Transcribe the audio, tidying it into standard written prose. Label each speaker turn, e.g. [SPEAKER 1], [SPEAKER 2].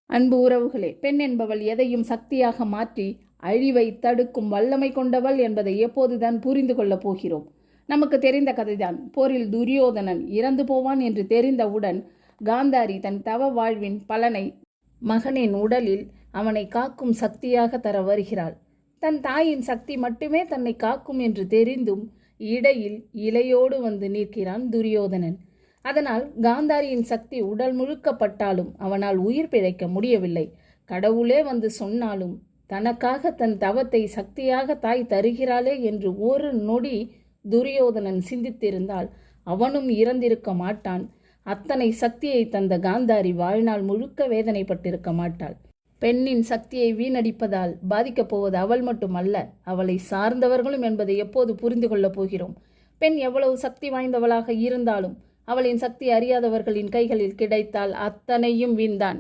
[SPEAKER 1] அன்பு உறவுகளே, பெண் என்பவள் எதையும் சக்தியாக மாற்றி அழிவை தடுக்கும் வல்லமை கொண்டவள் என்பதை எப்போதுதான் புரிந்து கொள்ளப் போகிறோம். நமக்கு தெரிந்த கதைதான். போரில் துரியோதனன் இறந்து போவான் என்று தெரிந்தவுடன் காந்தாரி தன் தவ வாழ்வின் பலனை மகனின் உடலில் அவனை காக்கும் சக்தியாக தர வருகிறாள். தன் தாயின் சக்தி மட்டுமே தன்னை காக்கும் என்று தெரிந்தும் இடையில் இலையோடு வந்து நிற்கிறான் துரியோதனன். அதனால் காந்தாரியின் சக்தி உடல் முழுக்கப்பட்டாலும் அவனால் உயிர் பிழைக்க முடியவில்லை. கடவுளே வந்து சொன்னாலும் தனக்காக தன் தவத்தை சக்தியாக தாய் தருகிறாளே என்று ஒரு நொடி துரியோதனன் சிந்தித்திருந்தால் அவனும் இறந்திருக்க மாட்டான். அத்தனை சக்தியை தந்த காந்தாரி வாழ்நாள் முழுக்க வேதனைப்பட்டிருக்க மாட்டாள். பெண்ணின் சக்தியை வீணடிப்பதால் பாதிக்கப் போவது அவள் மட்டுமல்ல, அவளை சார்ந்தவர்களும் என்பதை எப்போது புரிந்து கொள்ளப் போகிறோம். பெண் எவ்வளவு சக்தி வாய்ந்தவளாக இருந்தாலும் அவளின் சக்தி அறியாதவர்களின் கைகளில் கிடைத்தால் அத்தனையும் வீண்தான்.